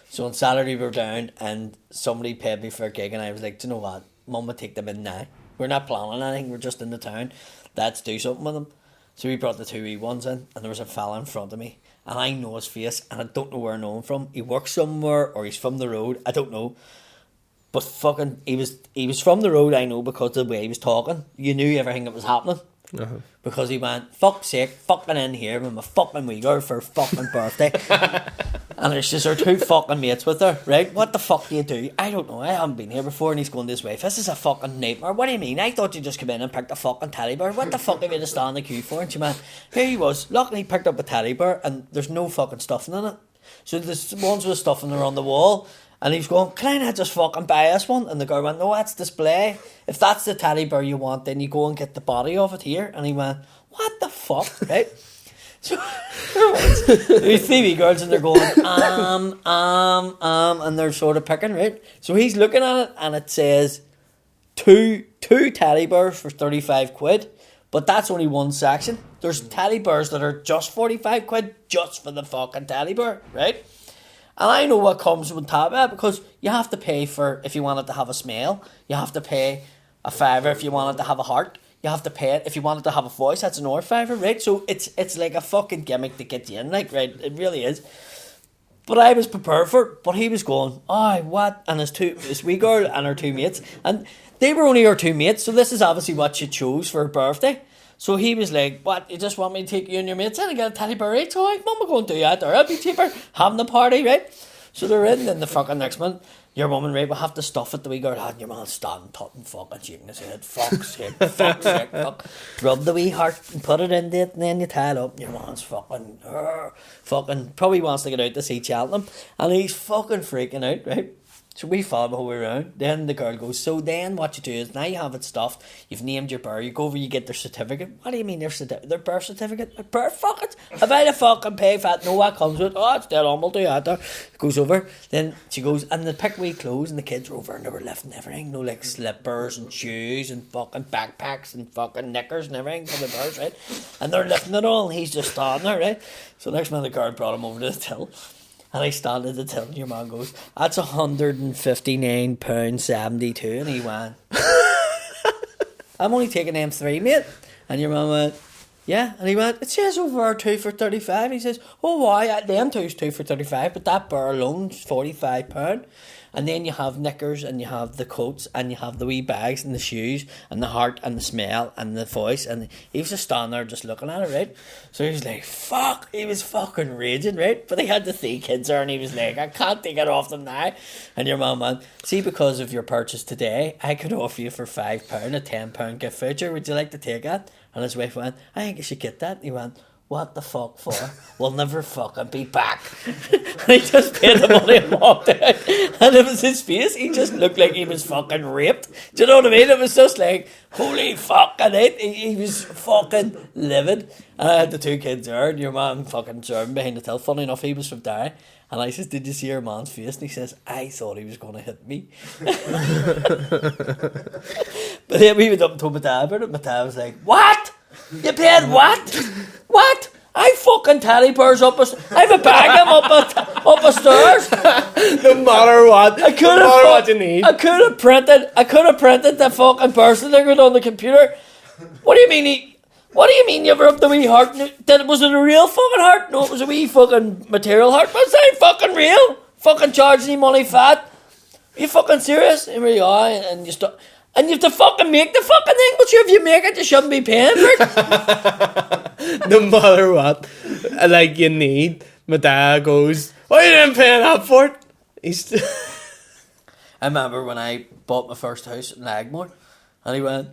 Speaker 1: So on Saturday we were down and somebody paid me for a gig and I was like, do you know what? Mum would take them in now. We're not planning anything. We're just in the town. Let's do something with them. So we brought the 2 wee ones in and there was a fella in front of me. And I know his face, and I don't know where I know him from. He works somewhere, or he's from the road. I don't know. But fucking, he was from the road, I know, because of the way he was talking. You knew everything that was happening.
Speaker 2: Uh-huh.
Speaker 1: Because he went, fuck's sake, fucking in here with my fucking wee girl for her fucking birthday. And there's just her 2 fucking mates with her, right? What the fuck do you do? I don't know, I haven't been here before, and he's going this way. This is a fucking nightmare. What do you mean? I thought you just come in and picked a fucking teddy bear. What the fuck have you to stand in the queue for? And she went, here he was. Luckily he picked up a teddy bear, and there's no fucking stuffing in it. So the ones with stuffing are on the wall. And he was going, can I not just fucking buy this one? And the girl went, no, that's display. If that's the teddy bear you want, then you go and get the body of it here. And he went, what the fuck, right? So there's 3 wee girls and they're going, and they're sort of picking, right? So he's looking at it and it says two teddy bears for 35 quid. But that's only one section. There's teddy bears that are just 45 quid just for the fucking teddy bear, right? And I know what comes with tablet, because you have to pay for, if you want it to have a smell, you have to pay a $5 if you want it to have a heart. You have to pay it if you want it to have a voice. That's another $5, right? So it's like a fucking gimmick to get you in, like, right? It really is. But I was prepared for it. But he was going, oh, what? And his wee girl and her 2 mates, and they were only her 2 mates. So this is obviously what she chose for her birthday. So he was like, what, you just want me to take you and your mates in and get a teddy bear each? So I'm going to do that, or it'll be cheaper having the party, right? So they're in the fucking next month. Your mum and Ray will have to stuff it, the wee girl had, and your man standing tutting fucking shaking his head. Fuck's sake, fuck's sake, fuck. Rub the wee heart and put it in it, and then you tie it up, and your man's fucking probably wants to get out to see Cheltenham, and he's fucking freaking out, right? So we follow the whole way around. Then the girl goes, so then what you do is, now you have it stuffed, you've named your bear, you go over, you get their certificate. What do you mean their birth certificate? Their birth fuckers? Have I to fucking pay for that? No, what comes with it? Oh, it's dead on, we'll do that there. Goes over, then she goes, and they pick wee clothes, and the kids were over, and they were lifting everything, no, like slippers and shoes and fucking backpacks and fucking knickers and everything for the bears, right? And they're lifting it all, and he's just standing there, right? So next minute the girl brought him over to the till. And I stand at the till, and your man goes, that's £159.72. And he went, I'm only taking them 3, mate. And your man went, yeah. And he went, it says over our 2 for 35. He says, oh, why? Them two's 2 for 35, but that bar alone's £45. And then you have knickers, and you have the coats, and you have the wee bags, and the shoes, and the heart, and the smell, and the voice. And he was just standing there just looking at it, right? So he was like, fuck. He was fucking raging, right? But he had the 3 kids there, and he was like, I can't take it off them now. And your mum went, see, because of your purchase today, I could offer you for £5 a £10 gift voucher. Would you like to take that? And his wife went, I think you should get that. And he went, what the fuck for? We'll never fucking be back. And he just paid the money and walked out. And it was his face. He just looked like he was fucking raped. Do you know what I mean? It was just like, holy fuck. And he was fucking livid. And I had the 2 kids there, and your man fucking serving behind the till. Funny enough, he was from Derry. And I says, did you see your man's face? And he says, I thought he was going to hit me. But then we went up and told my dad about it. My dad was like, what? You paid what? What? I fucking teddy bears up a... I have a bag of them up the stairs.
Speaker 2: No matter what. No matter what you need.
Speaker 1: I could have printed the fucking birth certificate on the computer. What do you mean What do you mean you were up the wee heart? Was it a real fucking heart? No, it was a wee fucking material heart. But it's ain't fucking real. Fucking charging you money fat. Are you fucking serious? And really are, and you stop... And you have to fucking make the fucking thing, but if you make it, you shouldn't be paying for it.
Speaker 2: No matter what, like you need. My dad goes, "Why are you didn't pay that for it?"
Speaker 1: I remember when I bought my first house in Lagmore, and he went,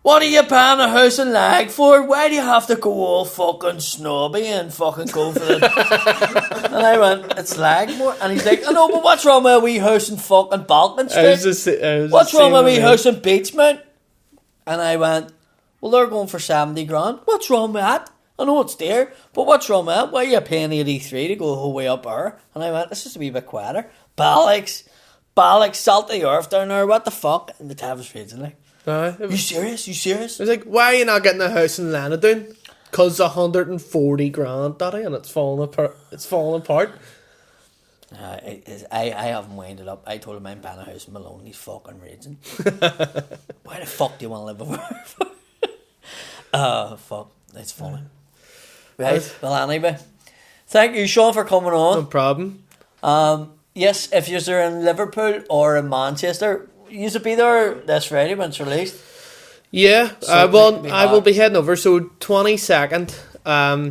Speaker 1: "What are you paying a house in Lag for? Why do you have to go all fucking snobby and fucking go for the..." And I went, "It's Lagmore." And he's like, "I know, but what's wrong with a wee house in fucking Balkan Street? What's wrong with a wee house in Beachmount?" And I went, "Well, they're going for 70 grand. What's wrong with that? I know it's there, but what's wrong with that? Why are you paying 83 to go the whole way up there?" And I went, "It's just a wee bit quieter. Bollocks, salt of the earth down there, what the fuck?" And the tab was raging like, You serious?
Speaker 2: I was like, why are you not getting a house in Lanadune? Because 140 grand, daddy, and it's falling apart.
Speaker 1: I haven't wound it up. I told him I'm buying a house in Malone. He's fucking raging. Why the fuck do you want to live over there? Fuck. It's funny. Right, well, anyway. Thank you, Sean, for coming on.
Speaker 2: No problem.
Speaker 1: Yes, if you're in Liverpool or in Manchester, you should be there this Friday when it's released.
Speaker 2: Yeah, I will be heading over. So 22nd,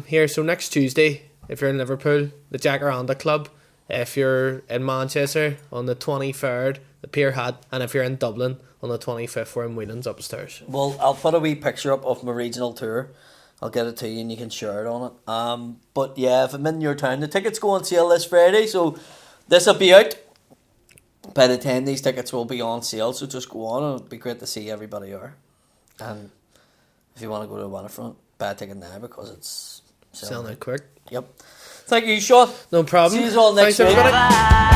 Speaker 2: here. So next Tuesday, if you're in Liverpool, the Jacaranda Club. If you're in Manchester on the 23rd, the Pier Hat, and if you're in Dublin on the 25th, we're in Whelan's upstairs.
Speaker 1: Well, I'll put a wee picture up of my regional tour. I'll get it to you and you can share it on it. But yeah, if I'm in your town, the tickets go on sale this Friday, so this will be out by the time these tickets will be on sale. So just go on, and it'll be great to see everybody there. And if you want to go to the Waterfront, buy a ticket now because it's
Speaker 2: selling out quick.
Speaker 1: Yep. Thank you, Sean.
Speaker 2: No problem.
Speaker 1: See you all next week.
Speaker 2: Thanks, everybody.